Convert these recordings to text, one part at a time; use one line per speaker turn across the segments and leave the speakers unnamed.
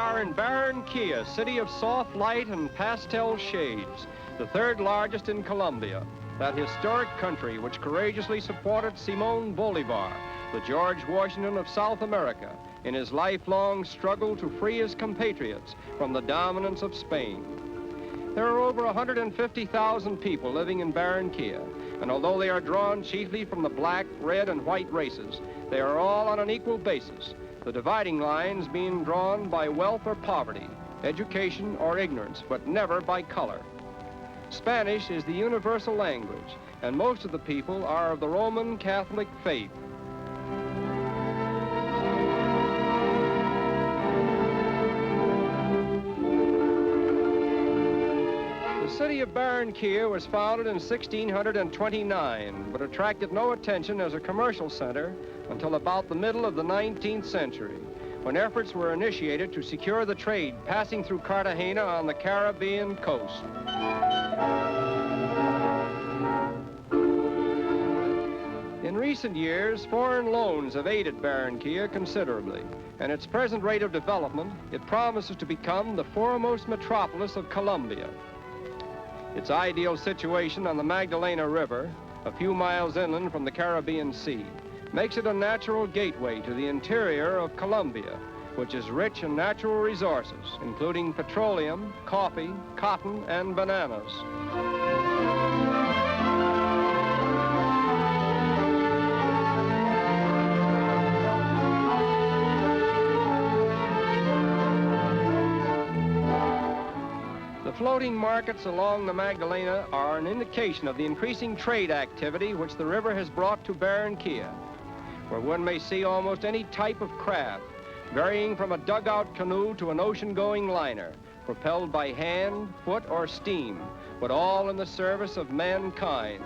are in Barranquilla, city of soft light and pastel shades, the third largest in Colombia, that historic country which courageously supported Simón Bolívar, the George Washington of South America, in his lifelong struggle to free his compatriots from the dominance of Spain. There are over 150,000 people living in Barranquilla, and although they are drawn chiefly from the black, red, and white races, they are all on an equal basis, the dividing lines being drawn by wealth or poverty, education or ignorance, but never by color. Spanish is the universal language, and most of the people are of the Roman Catholic faith. The city of Barranquilla was founded in 1629, but attracted no attention as a commercial center until about the middle of the 19th century, when efforts were initiated to secure the trade passing through Cartagena on the Caribbean coast. In recent years, foreign loans have aided Barranquilla considerably, and its present rate of development, it promises to become the foremost metropolis of Colombia. Its ideal situation on the Magdalena River, a few miles inland from the Caribbean Sea, makes it a natural gateway to the interior of Colombia, which is rich in natural resources, including petroleum, coffee, cotton, and bananas. The floating markets along the Magdalena are an indication of the increasing trade activity which the river has brought to Barranquilla, where one may see almost any type of craft, varying from a dugout canoe to an ocean-going liner, propelled by hand, foot, or steam, but all in the service of mankind.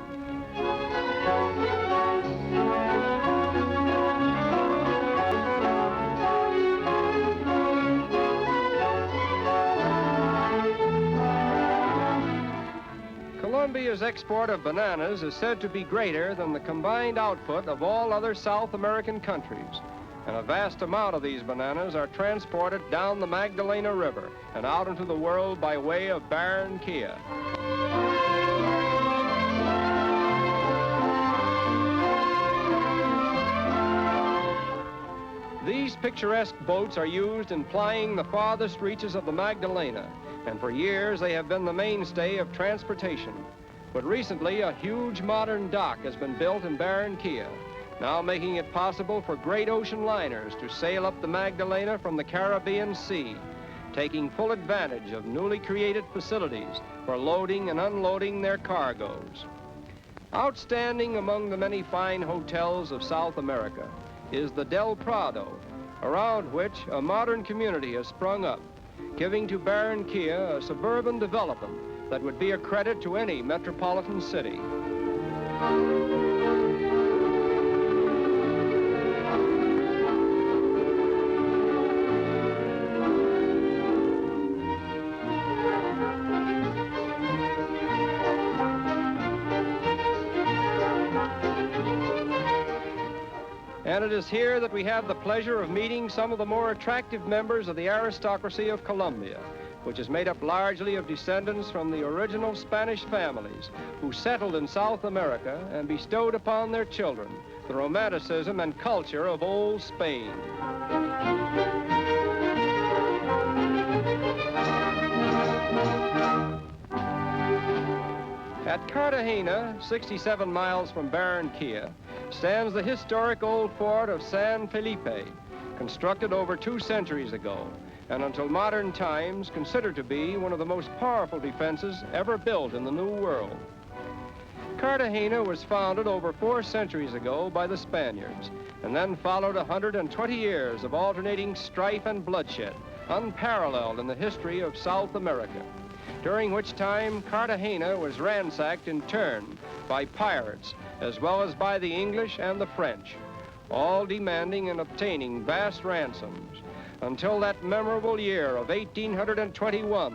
Colombia's export of bananas is said to be greater than the combined output of all other South American countries, and a vast amount of these bananas are transported down the Magdalena River and out into the world by way of Barranquilla. These picturesque boats are used in plying the farthest reaches of the Magdalena, and for years they have been the mainstay of transportation. But recently, a huge modern dock has been built in Barranquilla, now making it possible for great ocean liners to sail up the Magdalena from the Caribbean Sea, taking full advantage of newly created facilities for loading and unloading their cargoes. Outstanding among the many fine hotels of South America is the Del Prado, around which a modern community has sprung up, giving to Barranquilla a suburban development that would be a credit to any metropolitan city. And it is here that we have the pleasure of meeting some of the more attractive members of the aristocracy of Colombia, which is made up largely of descendants from the original Spanish families who settled in South America and bestowed upon their children the romanticism and culture of old Spain. At Cartagena, 67 miles from Barranquilla, stands the historic old fort of San Felipe, constructed over 2 centuries ago, and until modern times considered to be one of the most powerful defenses ever built in the New World. Cartagena was founded over 4 centuries ago by the Spaniards, and then followed 120 years of alternating strife and bloodshed, unparalleled in the history of South America, during which time Cartagena was ransacked in turn by pirates, as well as by the English and the French, all demanding and obtaining vast ransoms, until that memorable year of 1821,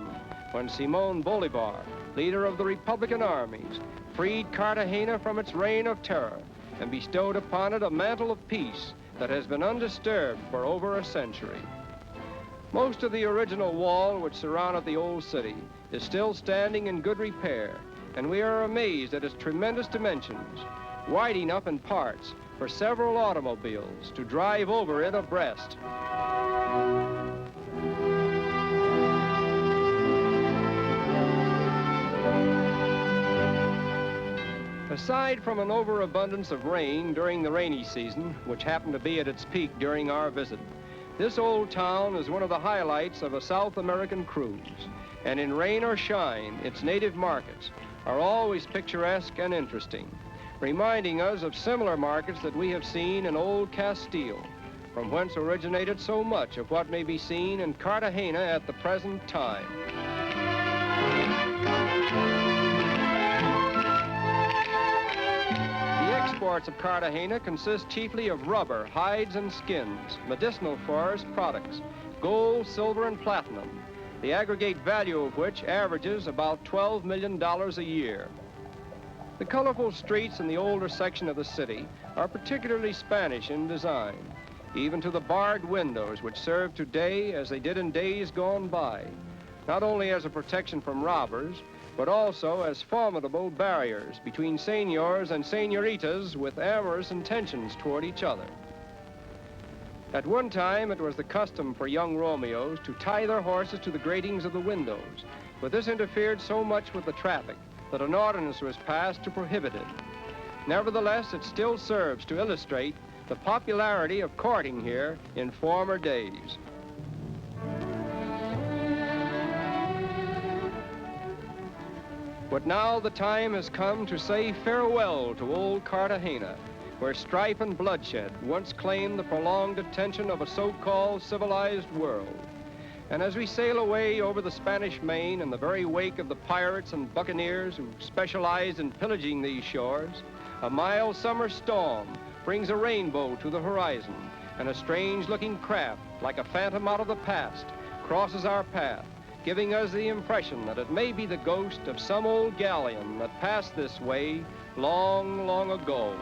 when Simón Bolívar, leader of the Republican armies, freed Cartagena from its reign of terror and bestowed upon it a mantle of peace that has been undisturbed for over a century. Most of the original wall which surrounded the old city is still standing in good repair, and we are amazed at its tremendous dimensions, wide enough in parts for several automobiles to drive over it abreast. Aside from an overabundance of rain during the rainy season, which happened to be at its peak during our visit, this old town is one of the highlights of a South American cruise, and in rain or shine, its native markets are always picturesque and interesting, reminding us of similar markets that we have seen in old Castile, from whence originated so much of what may be seen in Cartagena at the present time. Exports of Cartagena consist chiefly of rubber, hides and skins, medicinal forest products, gold, silver and platinum, the aggregate value of which averages about $12 million a year. The colorful streets in the older section of the city are particularly Spanish in design, even to the barred windows which serve today as they did in days gone by, not only as a protection from robbers, but also as formidable barriers between senors and senoritas with amorous intentions toward each other. At one time, it was the custom for young Romeos to tie their horses to the gratings of the windows, but this interfered so much with the traffic that an ordinance was passed to prohibit it. Nevertheless, it still serves to illustrate the popularity of courting here in former days. But now the time has come to say farewell to old Cartagena, where strife and bloodshed once claimed the prolonged attention of a so-called civilized world. And as we sail away over the Spanish Main in the very wake of the pirates and buccaneers who specialized in pillaging these shores, a mild summer storm brings a rainbow to the horizon, and a strange-looking craft, like a phantom out of the past, crosses our path, giving us the impression that it may be the ghost of some old galleon that passed this way long, long ago.